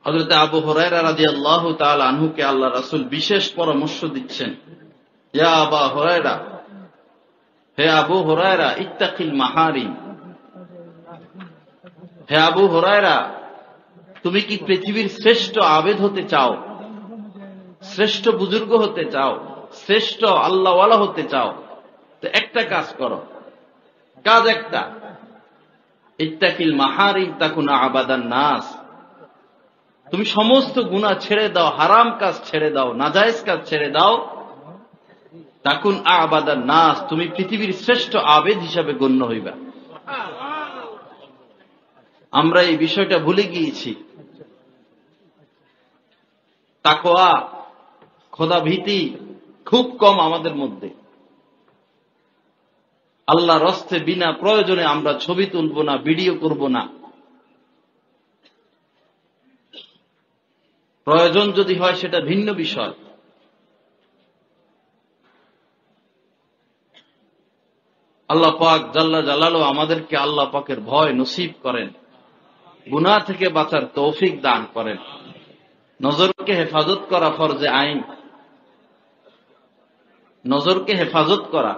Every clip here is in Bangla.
হযরত আবু হুরায়রা রাদিয়াল্লাহু তাআলা আনহুকে আল্লাহ রাসূল বিশেষ পরামর্শ দিচ্ছেন, ইয়া আবা হুরায়রা, হে আবু হুরায়রা, ইত্তাকিল মাহারিম। হে আবু হুরায়রা, তুমি কি পৃথিবীর শ্রেষ্ঠ আবেদ হতে চাও, শ্রেষ্ঠ বুজুর্গ হতে চাও, শ্রেষ্ঠ আল্লাহওয়ালা হতে চাও? তো একটা কাজ করো, কাজ একটা, ইত্তাকিল মাহারিম তাকুনা আবাদান নাস। তুমি সমস্ত গুনাহ ছেড়ে দাও, হারাম কাজ ছেড়ে দাও, নাজায়েজ কাজ ছেড়ে দাও, তাকুন আবাদান নাস, তুমি পৃথিবীর শ্রেষ্ঠ আবেদ হিসাবে গণ্য হইবা। আমরা এই বিষয়টা ভুলে গিয়েছি। তাকওয়া, খোদা ভীতি খুব কম আমাদের মধ্যে। আল্লাহর রাস্তে বিনা প্রয়োজনে আমরা ছবি তুলব না, ভিডিও করব না। প্রয়োজন যদি হয় সেটা ভিন্ন বিষয়। আল্লাহ পাক জাল্লা জালালু আমাদেরকে আল্লাহ পাকের ভয় নসিব করেন, গুনাহ থেকে বাঁচার তৌফিক দান করেন। নজরকে হেফাজত করা ফরজে আইন। নজরকে হেফাজত করা।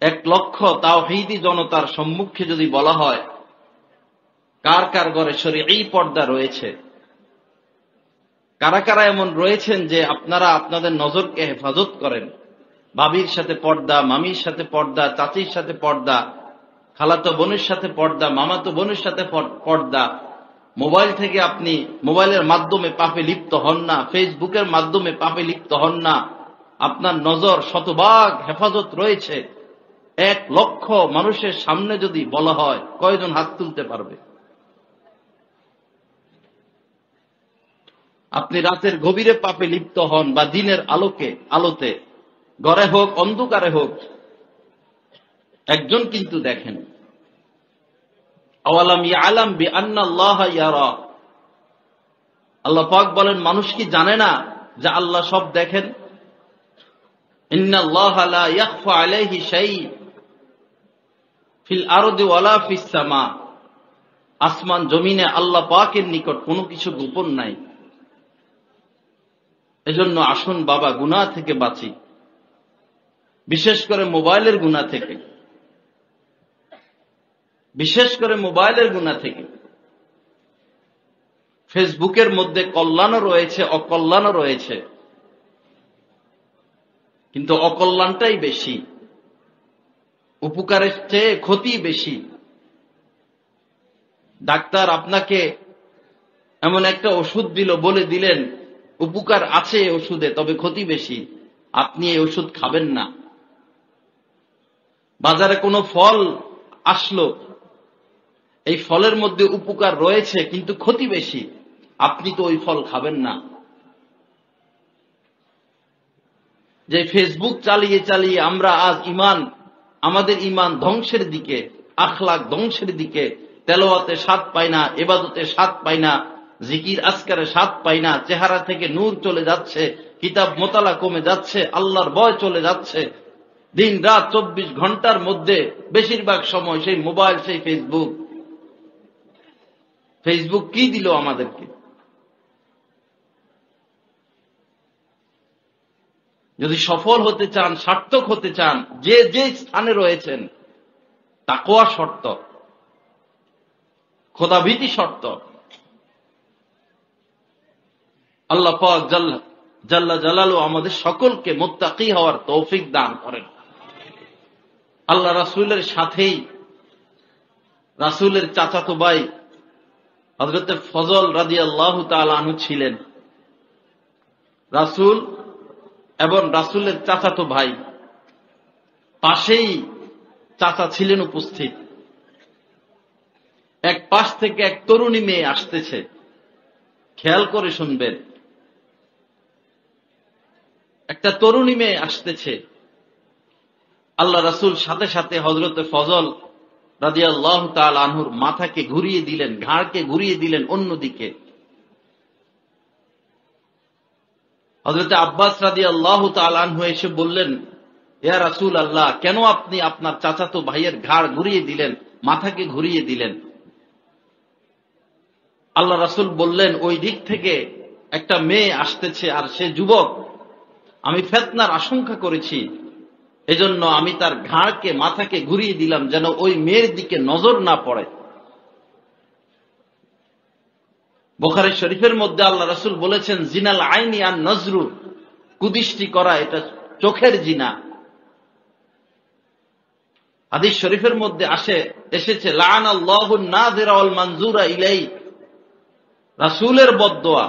1 লক্ষ তাওহীদি জনতার সম্মুখে যদি বলা হয় কার কার ঘরে শরঈ পর্দা রয়েছে, কারা কারা এমন রয়েছেন যে আপনারা আপনাদের নজরকে হেফাজত করেন, বাবির সাথে পর্দা, মামির সাথে পর্দা, চাচির সাথে পর্দা, খালাতো বোনের সাথে পর্দা, মামাতো বোনের সাথে পর্দা, মোবাইল থেকে আপনি মোবাইলের মাধ্যমে পাপে লিপ্ত হন না, ফেসবুকের মাধ্যমে পাপে লিপ্ত হন না, আপনার নজর শতভাগ হেফাজত রয়েছে, 1 লক্ষ মানুষের সামনে যদি বলা হয় কয়জন হাত তুলতে পারবে? আপনি রাতের গভীরে পাপে লিপ্ত হন বা দিনের আলোতে, ঘরে হোক অন্ধকারে হোক, একজন কিন্তু দেখেন। আওয়ালাম ইয়ালাম বিআন্নাল্লাহা ইয়ারা। আল্লাহ পাক বলেন, মানুষ কি জানে না যে আল্লাহ সব দেখেন? ইন্নাল্লাহা লা ইয়াখফা আলাইহি শাই ফিল আরদি ওয়ালা ফিস সামা। আসমান জমিনে আল্লাহ পাকের নিকট কোনো কিছু গোপন নাই। এজন্য আসুন বাবা, গুনাহ থেকে বাঁচি, বিশেষ করে মোবাইলের গুনাহ থেকে, বিশেষ করে মোবাইলের গুনাহ থেকে। ফেসবুকের মধ্যে কল্যাণও রয়েছে, অকল্যাণও রয়েছে, কিন্তু অকল্যাণটাই বেশি, উপকারের চেয়ে ক্ষতি বেশি। ডাক্তার আপনাকে এমন একটা ওষুধ দিল, বলে দিলেন উপকার আছে ওষুধে, তবে ক্ষতি বেশি, আপনি এই ওষুধ খাবেন না। বাজারে কোনো ফল আসলো, এই ফলের মধ্যে উপকার রয়েছে কিন্তু ক্ষতি বেশি, আপনি তো ওই ফল খাবেন না। যে ফেসবুক চালিয়ে চালিয়ে আমরা আজ আমাদের ঈমান ধ্বংসের দিকে, আখলাক ধ্বংসের দিকে, তেলাওয়াতে স্বাদ পাই না, ইবাদতে স্বাদ পাই না, জিকির আজকারে স্বাদ পাই না, চেহারা থেকে নূর চলে যাচ্ছে, কিতাব মোতালা কমে যাচ্ছে, আল্লাহর ভয় চলে যাচ্ছে। দিন রাত 24 ঘন্টার মধ্যে বেশিরভাগ সময় সেই মোবাইল, সেই ফেসবুক। ফেসবুক কি দিল আমাদেরকে? যদি সফল হতে চান, সার্থক হতে চান, যে যে স্থানে রয়েছেন, তাকওয়া শর্ত, খোদাভীতি শর্ত। আল্লাহ পাক জাল্লা জালালু আমাদের সকলকে মুত্তাকি হওয়ার তৌফিক দান করেন। আল্লাহ রাসূলের সাথেই রাসূলের চাচাতো ভাই হযরত ফজল রাদিয়াল্লাহু তাআলা আনহু ছিলেন। রাসূল এবং রাসূলের চাচাতো ভাই, পাশেই চাচা ছিলেন উপস্থিত। এক পাশ থেকে এক তরুণী মেয়ে আসতেছে, খেয়াল করে শুনবেন। একটা তরুণী মেয়ে আসতেছে, আল্লাহ রাসূল সাথে সাথে হযরত ফজল রাদিয়াল্লাহু তাআলা আনহুর মাথাকে ঘুরিয়ে দিলেন, ঘাড়কে ঘুরিয়ে দিলেন অন্যদিকে। হযরত আব্বাস রাদিয়াল্লাহু তাআলা আনহু এসে বললেন, ইয়া রাসূলুল্লাহ, কেন আপনি আপনার চাচাতো ভাইয়ের ঘাড় ঘুরিয়ে দিলেন, মাথাকে ঘুরিয়ে দিলেন? আল্লাহ রাসূল বললেন, ওই দিক থেকে একটা মেয়ে আসতেছে আর সে যুবক, আমি ফিতনার আশঙ্কা করেছি, এজন্য আমি তার ঘাড়কে মাথাকে ঘুরিয়ে দিলাম যেন ওই মেয়ের দিকে নজর না পড়ে। বুখারী শরীফের মধ্যে আল্লাহ রাসূল বলেছেন, জিনাল আইনি আন নজরু, কুদৃষ্টি করা এটা চোখের জিনা। হাদিস শরীফের মধ্যে এসেছে, লাআনাল্লাহু নাযিরা ওয়াল মানজুরা ইলাই, রাসূলের বদদোয়া।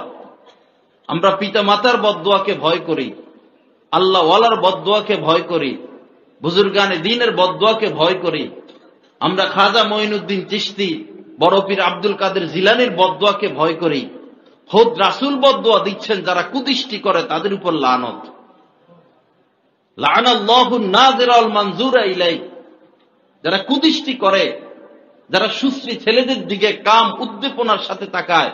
আমরা পিতা মাতার বদদোয়াকে ভয় করি, আল্লাহ ওয়ালার বদদোয়াকে ভয় করি, বুজুর্গানে দ্বীনের বদদোয়াকে ভয় করি। আমরা খাজা মঈনুদ্দিন চিশতি, বড় পীর আব্দুল কাদের জিলানীর বদদোয়াকে ভয় করি। খোদ রাসূল বদদোয়া দিচ্ছেন, যারা কুদৃষ্টি করে তাদের উপর লানত। লাআনাল্লাহু নাযিরা ওয়াল মানজুরা ইলাই, যারা কুদৃষ্টি করে, যারা সুশ্রী ছেলেদের দিকে কাম উদ্দীপনার সাথে তাকায়,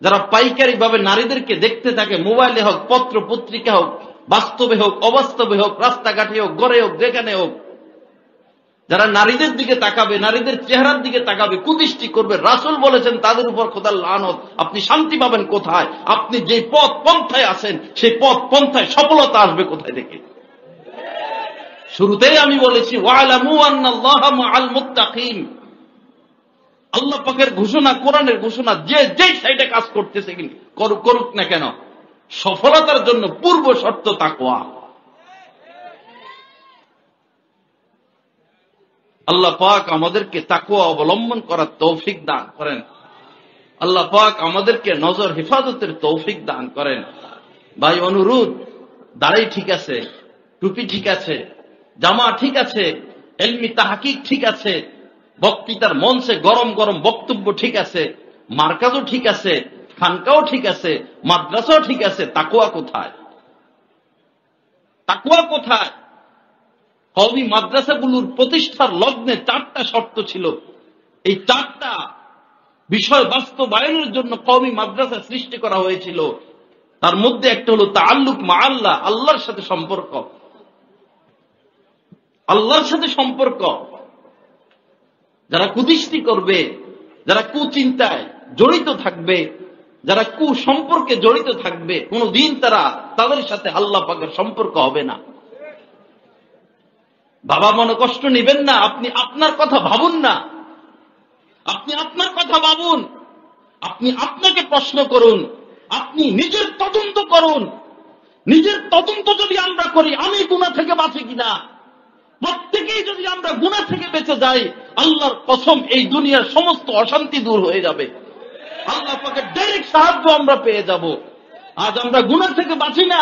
যারা পাইকারি ভাবে নারীদেরকে দেখতে থাকে, মোবাইলে হোক, পত্র পত্রিকা হোক, বাস্তবে হোক, অবাস্তবে হোক, রাস্তাঘাটে হোক, ঘরে হোক, যেখানে হোক, যারা নারীদের দিকে তাকাবে, নারীদের চেহারার দিকে তাকাবে, কুদৃষ্টি করবে, রাসূল বলেছেন তাদের উপর খোদার লানত। আপনি শান্তি পাবেন কোথায়? আপনি যে পথ পন্থায় আছেন সেই পথ পন্থায় সফলতা আসবে কোথায় থেকে? শুরুতেই আমি বলেছি, ওয়ালামু আন্নাল্লাহা মাআল মুত্তাকিন। আল্লাহ পাকের ঘোষণা, কোরআনের ঘোষণা, যে যেই সাইডে কাজ করতেছে করুক না কেন, সফলতার জন্য পূর্ব শর্ত তাকওয়া। আল্লাহ পাক আমাদেরকে তাকওয়া অবলম্বন করার তৌফিক দান করেন। আল্লাহ পাক আমাদেরকে নজর হেফাজতের তৌফিক দান করেন। ভাই, অনুরোধ, দাড়ি ঠিক আছে, টুপি ঠিক আছে, জামা ঠিক আছে, ইলমি তাহকিক ঠিক আছে, বক্তৃতার মঞ্চে গরম গরম বক্তব্য ঠিক আছে, মার্কাজও ঠিক আছে, খানকাও ঠিক আছে, মাদ্রাসাও ঠিক আছে, তাকওয়া কোথায়? তাকওয়া কোথায়? কওমি মাদ্রাসাগুলোর প্রতিষ্ঠার লগ্নে 4টা শর্ত ছিল। এই 4টা বিষয় বাস্তবায়নের জন্য কওমি মাদ্রাসা সৃষ্টি করা হয়েছিল। তার মধ্যে একটা হলো তাআল্লুক মা আল্লাহ, আল্লাহর সাথে সম্পর্ক। আল্লাহর সাথে সম্পর্ক। যারা কুদৃষ্টি করবে, যারা কুচিন্তায় জড়িত থাকবে, যারা কুসম্পর্কে জড়িত থাকবে, কোনদিন তাদের সাথে আল্লাহ পাকের সম্পর্ক হবে না। বাবা মনে কষ্ট নেবেন না, আপনি আপনার কথা ভাবুন না, আপনি আপনার কথা ভাবুন, আপনি আপনাকে প্রশ্ন করুন, আপনি নিজের তদন্ত করুন। নিজের তদন্ত যদি আমরা করি, আমি গুনাহ থেকে বাঁচি কিনা, প্রত্যেকেই যদি আমরা গুনাহ থেকে বেঁচে যাই, আল্লাহর কসম এই দুনিয়ার সমস্ত অশান্তি দূর হয়ে যাবে। আল্লাহ পাকের ডাইরেক্ট সাহায্য আমরা পেয়ে যাব। আজ আমরা গুনাহ থেকে বাঁচি না,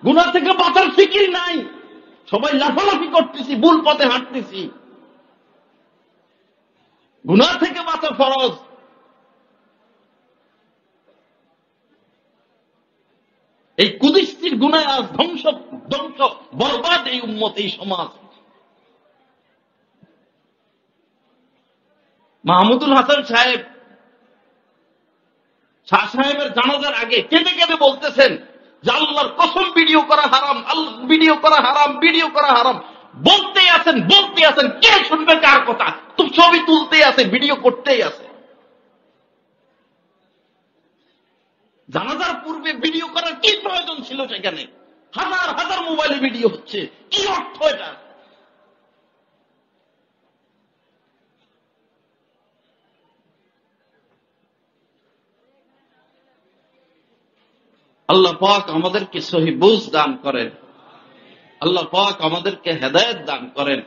গুনাহ থেকে বাঁচার ফিকির নাই, সবাই লাফালাফি করতেছি, ভুল পথে হাঁটতেছি। গুনাহ থেকে বাঁচা ফরজ। এই কুদৃষ্টির গুনাহ আজ ধ্বংস বরবাদ এই উম্মত, এই সমাজ। মাহমুদুল হাসান সাহেব, শাহ সাহেবের জানাজার আগে কেঁদে কেঁদে বলতেছেন যে আল্লাহর কসম ভিডিও করা হারাম, ভিডিও করা হারাম, ভিডিও করা হারাম। বলতেই আছেন, কে শুনবে কার কথা? তুমি ছবি তুলতেই আছে, ভিডিও করতেই আছে। জানাজার পূর্বে ভিডিও করার কি প্রয়োজন ছিল সেখানে? হাজার হাজার মোবাইলে ভিডিও হচ্ছে, কি অর্থ এটা? আল্লাহ পাক আমাদেরকে সহি বুঝ দান করেন। আল্লাহ পাক আমাদেরকে হেদায়েত দান করেন।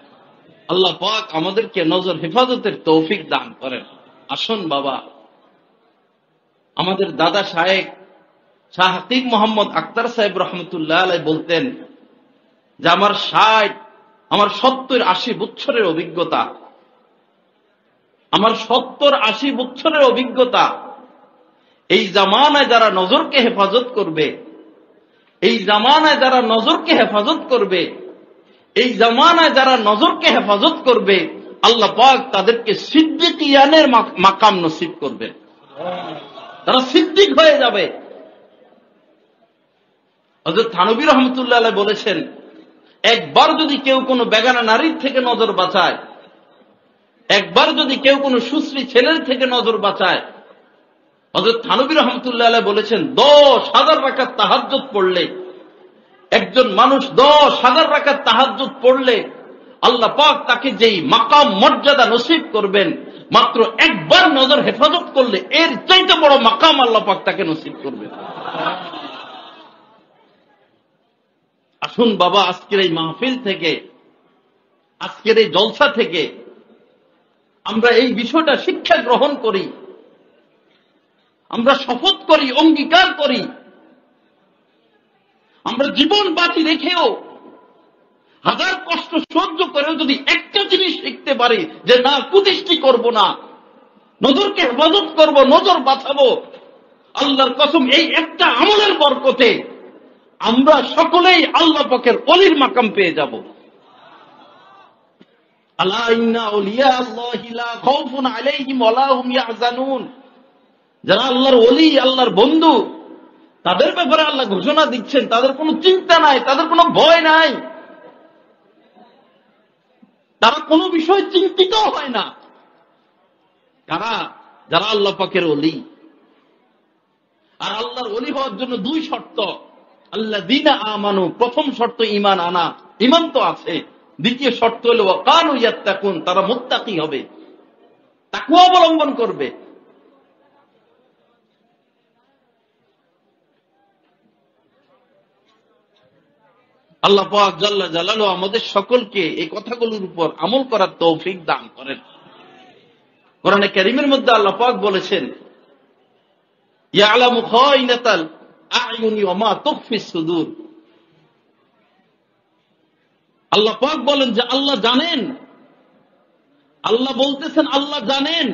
আল্লাহ পাক আমাদেরকে নজর হেফাজতের তৌফিক দান করেন। আসুন বাবা, আমাদের দাদা শায়েখ শাহ হাকিম মোহাম্মদ আখতার সাহেব রহমতুল্লাহ আলাইহি বলতেন যে আমার 70-80 বছরের অভিজ্ঞতা, আমার 70-80 বছরের অভিজ্ঞতা, এই জামানায় যারা নজরকে হেফাজত করবে, এই জামানায় যারা নজরকে হেফাজত করবে, এই জামানায় যারা নজরকে হেফাজত করবে, আল্লাহ পাক তাদেরকে সিদ্দিকিয়ানের মাকাম নসিব করবেন। তারা সিদ্দিক হয়ে যাবে। হযরত থানভী রহমতুল্লাহ আলাইহি বলেছেন, একবার যদি কেউ কোনো বেগানা নারীর থেকে নজর বাঁচায়, একবার যদি কেউ কোনো সুশ্রী ছেলের থেকে নজর বাঁচায়, হযরত থানবী রাহমাতুল্লাহ আলাইহি বলেছেন 10,000 রাকাত তাহাজ্জুদ পড়লে, একজন মানুষ 10,000 রাকাত তাহাজ্জুদ পড়লে আল্লাহ পাক তাকে যেই মাকাম মর্যাদা নসিব করবেন, মাত্র একবার নজর হেফাজত করলে এর চাইতে বড় মাকাম আল্লাহ পাক তাকে নসিব করবেন। আসুন বাবা, আজকের এই মাহফিল থেকে, আজকের এই জলসা থেকে আমরা এই বিষয়টা শিক্ষা গ্রহণ করি, আমরা শপথ করি, অঙ্গীকার করি, আমরা জীবন বাঁচি রেখেও হাজার কষ্ট সহ্য করেও যদি একটা জিনিস শিখতে পারি যে না, কুদৃষ্টি করব না, নজরকে হেফাজত করব, নজর বাঁচাবো, আল্লাহর কসম এই একটা আমলের বরকতে আমরা সকলেই আল্লাহ পাকের ওলির মাকাম পেয়ে যাব। আলা ইন্না আউলিয়া আল্লাহি লা খাউফুন আলাইহিম ওয়া লা হুম ইয়াহজানুন। যারা আল্লাহর ওলি, আল্লাহর বন্ধু, তাদের ব্যাপারে আল্লাহ ঘোষণা দিচ্ছেন তাদের কোনো চিন্তা নাই, তাদের কোনো ভয় নাই, তারা কোনো বিষয় চিন্তিত হয় না। যারা আল্লাহ পাকের ওলি। আর আল্লাহর ওলি হওয়ার জন্য দুই শর্ত, আল্লাযীনা আমানু, প্রথম শর্ত ঈমান আনা, ঈমান তো আছে। দ্বিতীয় শর্ত হলো ওয়া কানু ইয়াত্তাকুন, তারা মুত্তাকি হবে, তাকওয়া অবলম্বন করবে। আল্লাহ পাক জাল্লা জালালুহু আমাদের সকলকে এই কথাগুলোর উপর আমল করার তৌফিক দান করেন। কোরআনে কারীমের মধ্যে আল্লাহ পাক বলেছেন, ইয়ালামু খায়িনাতাল আ'য়ুনি ওয়া মা তুখফিস সুদূর। আল্লাহ পাক বলেন যে আল্লাহ জানেন, আল্লাহ বলতেছেন আল্লাহ জানেন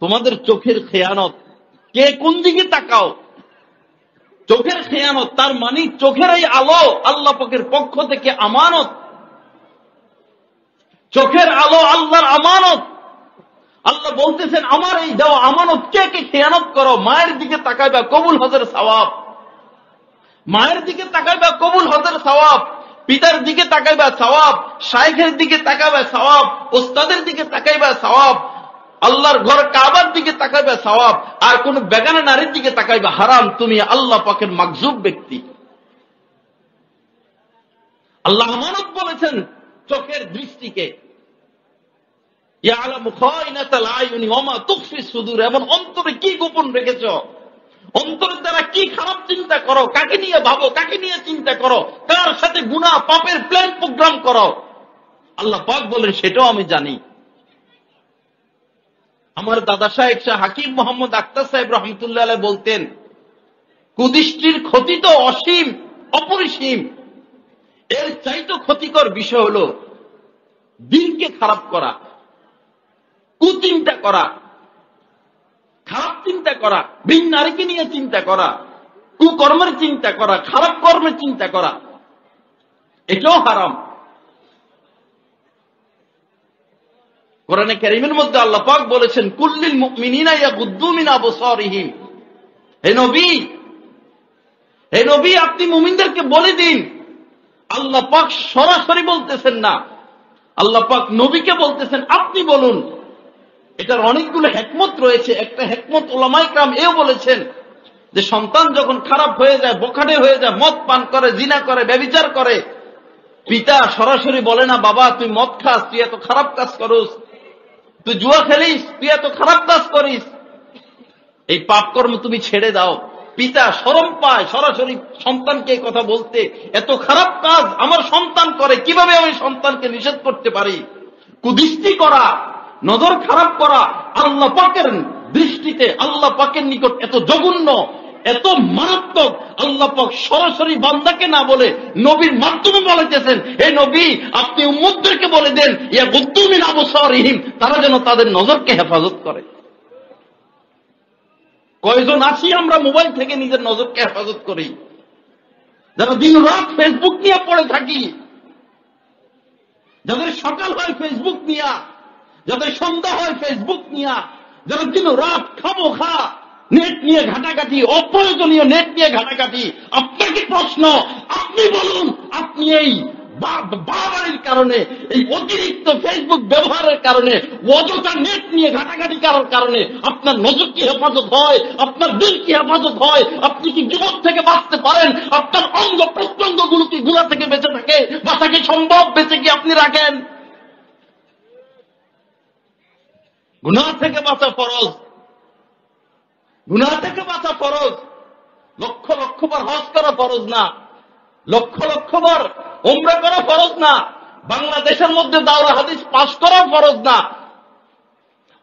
তোমাদের চোখের খেয়ানত, কে কোন দিকে তাকাও। চোখের খেয়ানত তার মানে চোখের এই আলো আল্লাহ পাকের পক্ষ থেকে আমানত। চোখের আলো আল্লাহর আমানত। আল্লাহ বলতেছেন আমার এই দেওয়া আমানত কে কে খেয়ানত করো, মায়ের দিকে তাকাইবা কবুল হজের সওয়াব, মায়ের দিকে তাকাইবা কবুল হজের সওয়াব, পিতার দিকে তাকাইবা সওয়াব, শাইখের দিকে তাকাইবা সওয়াব, উস্তাদের দিকে তাকাইবা সওয়াব, আল্লাহর ঘর কাবার দিকে তাকাইবা সওয়াব। আর কোন বেগানা নারীর দিকে তাকাইবা হারাম, তুমি আল্লাহ পাকের মাগজুব ব্যক্তি। আল্লাহ আমানত বলেছেন চোখের দৃষ্টিকে, ইয়ালামু খায়িনাতাল আ'য়ুনি ওয়া মা তুখফিস সুদূর। এবং অন্তরে কি গোপন রেখেছ, অন্তরের দ্বারা কি খারাপ চিন্তা করো, কাকে নিয়ে ভাবো, কাকে নিয়ে চিন্তা করো, কার সাথে গুনাহ পাপের প্ল্যান প্রোগ্রাম করো, আল্লাহ পাক বলেন সেটাও আমি জানি। আমার দাদা সাহেব শাহ হাকিম মোহাম্মদ আখতার সাহেব রহমতুল্লাহ আলাইহি বলতেন, কুদৃষ্টির ক্ষতি তো অসীম, অপরিসীম, এর চাইতে ক্ষতিকর বিষয় হলো দিনকে খারাপ করা, কুচিন্তা করা, খারাপ চিন্তা করা, ভিন নারীকে নিয়ে চিন্তা করা, কুকর্মের চিন্তা করা, খারাপ কর্মের চিন্তা করা, এটাও হারাম। কোরআনে কারীমের মধ্যে আল্লাহ পাক বলেছেন, কুল্লিল মুমিনিনা ইয়াগুদ্দু মিন আবসারিহিম। হে নবী আপনি মুমিনদেরকে বলে দিন, আল্লাহ পাক সরাসরি বলতেছেন না, আল্লাহ পাক নবীকে বলতেছেন আপনি বলুন। এটার অনেকগুলো হিকমত রয়েছে। একটা হিকমত উলামায়ে কেরাম এও বলেছেন যে সন্তান যখন খারাপ হয়ে যায়, বখাটে হয়ে যায়, মদ পান করে, জিনা করে, ব্যভিচার করে, পিতা সরাসরি বলে না বাবা তুই মদ খাস, তুই এত খারাপ কাজ করিস, তুই জুয়া খেলিস, তুই এত খারাপ কাজ করিস, এই পাপ কর্ম তুমি ছেড়ে দাও। পিতা শরম পায় সরাসরি সন্তানকে কথা বলতে, এত খারাপ কাজ আমার সন্তান করে, কিভাবে আমি সন্তানকে নিষেধ করতে পারি। কুদৃষ্টি করা, নজর খারাপ করা আল্লাহ পাকের দৃষ্টিতে, আল্লাহ পাকের নিকট এত জঘন্য, এত মারাত্মক। আল্লাহ পাক সরাসরি বান্দাকে না বলে নবীর মাধ্যমে বলেছেন, হে নবী আপনি উম্মতদেরকে বলে দেন ইয়াগুদ্দু মিন আবসারিহিম, তারা যেন তাদের নজরকে হেফাজত করে। কয়জন আছি আমরা মোবাইল থেকে নিজের নজরকে হেফাজত করি, যারা দিন রাত ফেসবুক নিয়ে পড়ে থাকি, যাদের সকাল হয় ফেসবুক নিয়া, যাদের সন্ধ্যা হয় ফেসবুক নিয়া, যারা দিন রাত খাবো খা নেট নিয়ে ঘাটাঘাটি, অপ্রয়োজনীয় নেট নিয়ে ঘাটাঘাটি। আপনাকে প্রশ্ন, আপনি বলুন আপনি এই বাড়াবাড়ির কারণে, এই অতিরিক্ত ফেসবুক ব্যবহারের কারণে, অযথা নেট নিয়ে ঘাটাঘাটি করার কারণে আপনার নজর কি হেফাজত হয়, আপনার দিল কি হেফাজত হয়, আপনি কি জীবন থেকে বাঁচতে পারেন, আপনার অঙ্গ প্রত্যঙ্গ গুলো কি গুলা থেকে বেঁচে থাকে, বাঁচা কি সম্ভব, বেঁচে কি আপনি রাখেন? গুনাহ থেকে বাঁচা ফরজ, গুনাহ থেকে বাঁচা ফরজ। লক্ষ লক্ষ বার হজ করা ফরজ না, লক্ষ লক্ষ বার উমরা করা ফরজ না, বাংলাদেশের মধ্যে দাওরা হাদিস পাশ করা ফরজ না,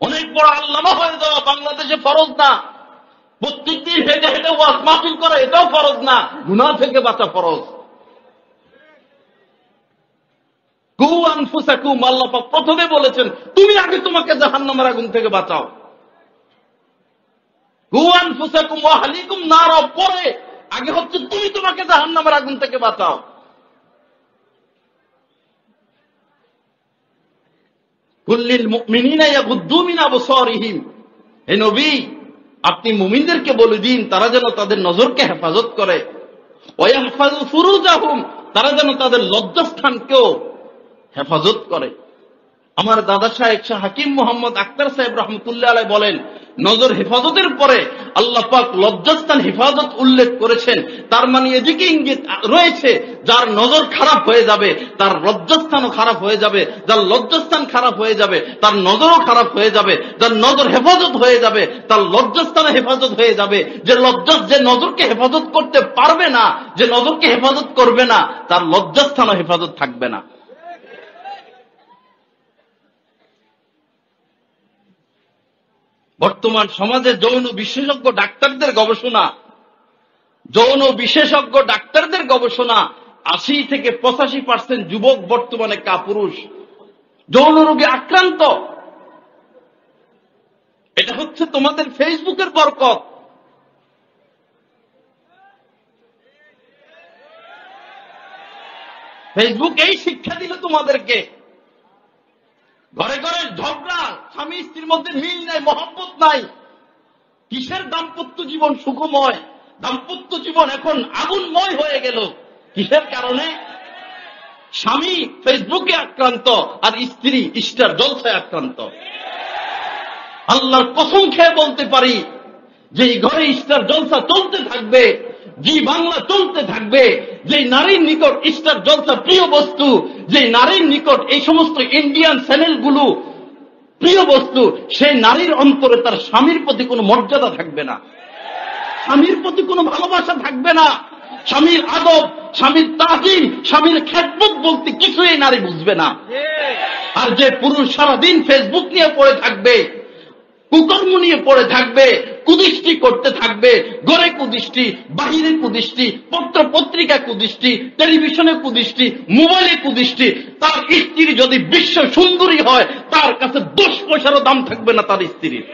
অনেক বড় আল্লামা হয়ে যাওয়া বাংলাদেশে ফরজ না, প্রত্যেকদিন হেঁটে হেঁটে ওয়াজ মাহফিল করা এটাও ফরজ না, গুনাহ থেকে বাঁচা ফরজ। কু আনফুসাকুম, আল্লাহ পাক প্রথমে বলেছেন তুমি আগে তোমাকে জাহান্নামের আগুন থেকে বাঁচাও। কু আনফুসাকুম ওয়া আহলিকুম নার, পরে আগে হচ্ছে তুমি তোমাকে জাহান্নামের আগুন থেকে বাঁচাও। কুল্লিল মুমিনিনা ইয়াগুদ্দু মিন আবসারিহিম, হে নবী আপনি মুমিনদেরকে বলে দিন তারা যেন তাদের নজরকে হেফাজত করে, ওয়া ইয়াহফাযু ফুরুজাহুম, তারা যেন তাদের লজ্জাস্থানকেও হেফাজত করে। আমার দাদা সাহেব শাহ হাকিম মোহাম্মদ আক্তার সাহেব রহমতুল্লাহ আলাইহি বলেন, নজর হেফাজতের পরে আল্লাহ পাক লজ্জাস্থান হেফাজত উল্লেখ করেছেন, তার মানে এদিকে ইঙ্গিত রয়েছে যার নজর খারাপ হয়ে যাবে তার লজ্জাস্থানও খারাপ হয়ে যাবে, যার লজ্জাস্থান খারাপ হয়ে যাবে তার নজরও খারাপ হয়ে যাবে, যার নজর হেফাজত হয়ে যাবে তার লজ্জাস্থানও হেফাজত হয়ে যাবে। যে নজরকে হেফাজত করতে পারবে না, যে নজরকে হেফাজত করবে না, তার লজ্জাস্থানও হেফাজত থাকবে না। বর্তমান সমাজে যৌন বিশেষজ্ঞ ডাক্তারদের গবেষণা, যৌন বিশেষজ্ঞ ডাক্তারদের গবেষণা ৮০ থেকে ৮৫% যুবক বর্তমানে কাপুরুষ যৌন রোগে আক্রান্ত। এটা হচ্ছে তোমাদের ফেসবুকের বরকত। ফেসবুক এই শিক্ষা দিল তোমাদেরকে। ঘরে ঘরে ঝগড়া, স্বামী স্ত্রীর মধ্যে মিল নাই, মহব্বত নাই, কিসের দাম্পত্য জীবন সুখময়, দাম্পত্য জীবন এখন আগুনময় হয়ে গেল। কিসের কারণে? স্বামী ফেসবুকে আক্রান্ত আর স্ত্রী স্টার জলসায় আক্রান্ত। আল্লাহর কসম খেয়ে বলতে পারি, যে ঘরে স্টার জলসা চলতে থাকবে, জি বাংলা চলতে থাকবে, যে নারীর নিকট স্টার জলসা প্রিয় বস্তু, যে নারীর নিকট এই সমস্ত ইন্ডিয়ান চ্যানেলগুলো প্রিয় বস্তু, সেই নারীর অন্তরে তার স্বামীর প্রতি কোনো মর্যাদা থাকবে না, স্বামীর প্রতি কোনো ভালোবাসা থাকবে না, স্বামীর আদব, স্বামীর তাজিম, স্বামীর খেদমত বলতে কিছুই নারী বুঝবে না। আর যে পুরুষ সারাদিন ফেসবুক নিয়ে পড়ে থাকবে, কুকর্ম নিয়ে পড়ে থাকবে, কুদৃষ্টি করতে থাকবে, ঘরে কুদৃষ্টি, বাহিরে কুদৃষ্টি, পত্র পত্রিকা কুদৃষ্টি, টেলিভিশনে কুদৃষ্টি, মোবাইলে কুদৃষ্টি, তার স্ত্রী যদি বিশ্ব সুন্দরী হয় তার কাছে 10 পয়সারও দাম থাকবে না তার স্ত্রীর।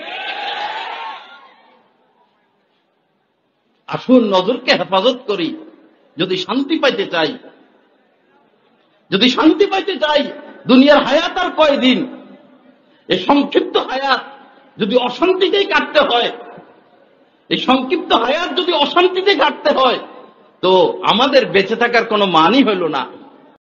আসুন নজরকে হেফাজত করি। যদি শান্তি পাইতে চাই, যদি শান্তি পাইতে চাই, দুনিয়ার হায়াত আর কয়দিন, এই সংক্ষিপ্ত হায়াত যদি অশান্তিতেই কাটতে হয়, এই সংক্ষিপ্ত হায়াত যদি অশান্তিতে কাটতে হয়, তো আমাদের বেঁচে থাকার কোনো মানই হইল না।